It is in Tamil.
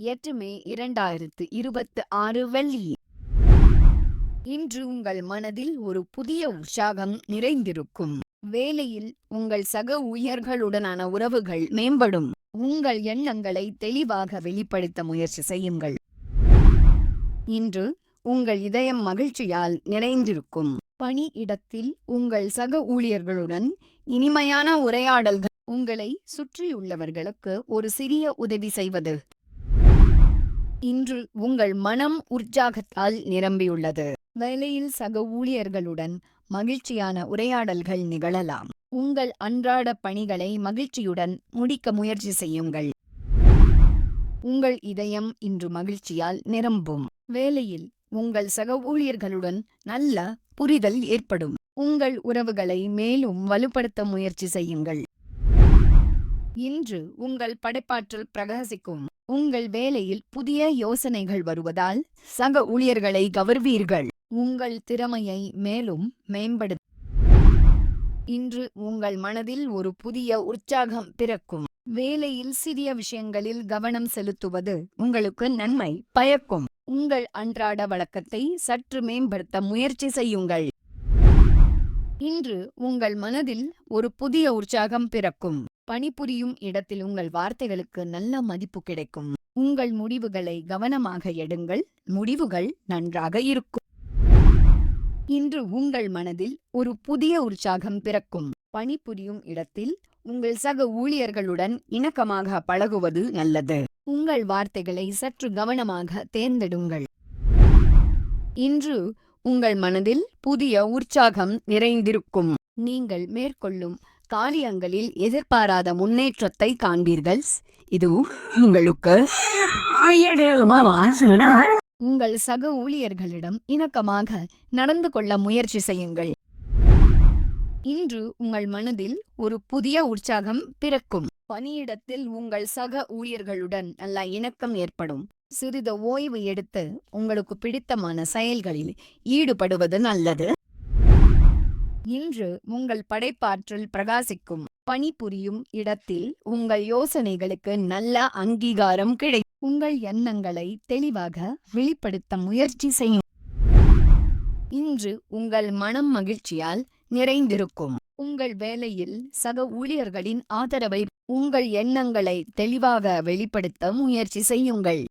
8 மே 2026 வெள்ளி. இன்று உங்கள் மனதில் ஒரு புதிய உற்சாகம் நிறைந்திருக்கும். வேலையில் உங்கள் சக ஊழியர்களுடனான உறவுகள் மேம்படும். உங்கள் எண்ணங்களை தெளிவாக வெளிப்படுத்த முயற்சி செய்யுங்கள். இன்று உங்கள் இதயம் மகிழ்ச்சியால் நிறைந்திருக்கும். பணி இடத்தில் உங்கள் சக ஊழியர்களுடன் இனிமையான உரையாடல்கள் உங்களை சுற்றியுள்ளவர்களுக்கு ஒரு சிறிய உதவி செய்வது. இன்று உங்கள் மனம் உற்சாகத்தால் நிரம்பியுள்ளது. வேலையில் சக ஊழியர்களுடன் மகிழ்ச்சியான உரையாடல்கள் நிகழலாம். உங்கள் அன்றாட பணிகளை மகிழ்ச்சியுடன் முடிக்க முயற்சி செய்யுங்கள். உங்கள் இதயம் இன்று மகிழ்ச்சியால் நிரம்பும். வேலையில் உங்கள் சக ஊழியர்களுடன் நல்ல புரிதல் ஏற்படும். உங்கள் உறவுகளை மேலும் வலுப்படுத்த முயற்சி செய்யுங்கள். இன்று உங்கள் படைப்பாற்றல் பிரகாசிக்கும். உங்கள் வேலையில் புதிய யோசனைகள் வருவதால் சக ஊழியர்களை கவர்வீர்கள். உங்கள் திறமையை மேலும் மேம்படுத்த இன்று உங்கள் மனதில் ஒரு புதிய உற்சாகம் பிறக்கும். வேலையில் சிறிய விஷயங்களில் கவனம் செலுத்துவது உங்களுக்கு நன்மை பயக்கும். உங்கள் அன்றாட வழக்கத்தை சற்று மேம்படுத்த முயற்சி செய்யுங்கள். இன்று உங்கள் மனதில் ஒரு புதிய உற்சாகம் பிறக்கும். பணிபுரியும் இடத்தில் உங்கள் வார்த்தைகளுக்கு நல்ல மதிப்பு கிடைக்கும். உங்கள் முடிவுகளை கவனமாக எடுங்கள். முடிவுகள் நன்றாக இருக்கும். இன்று உங்கள் மனதில் ஒரு புதிய உற்சாகம் பிறக்கும். பணிபுரியும் இடத்தில் உங்கள் சக ஊழியர்களுடன் இணக்கமாக பழகுவது நல்லது. உங்கள் வார்த்தைகளை சற்று கவனமாக தேர்ந்தெடுங்கள். இன்று உங்கள் மனதில் புதிய உற்சாகம் நிறைந்திருக்கும். நீங்கள் மேற்கொள்ளும் காரியங்களில் எதிர்பாராத முன்னேற்றத்தை காண்பீர்கள். இது உங்களுக்கு உங்கள் சக ஊழியர்களிடம் இணக்கமாக நடந்து கொள்ள முயற்சி செய்யுங்கள். இன்று உங்கள் மனதில் ஒரு புதிய உற்சாகம் பிறக்கும். பணியிடத்தில் உங்கள் சக ஊழியர்களுடன் நல்ல இணக்கம் ஏற்படும். சிறிது ஓய்வு எடுத்து உங்களுக்கு பிடித்தமான செயல்களில் ஈடுபடுவது நல்லது. இன்று உங்கள் படைப்பாற்றல் பிரகாசிக்கும். பணிபுரியும் இடத்தில் உங்கள் யோசனைகளுக்கு நல்ல அங்கீகாரம் கிடைக்கும். உங்கள் எண்ணங்களை தெளிவாக வெளிப்படுத்த முயற்சி செய்யும். இன்று உங்கள் மனம் மகிழ்ச்சியால் நிறைந்திருக்கும். உங்கள் வேலையில் சக ஊழியர்களின் ஆதரவை உங்கள் எண்ணங்களை தெளிவாக வெளிப்படுத்த முயற்சி செய்யுங்கள்.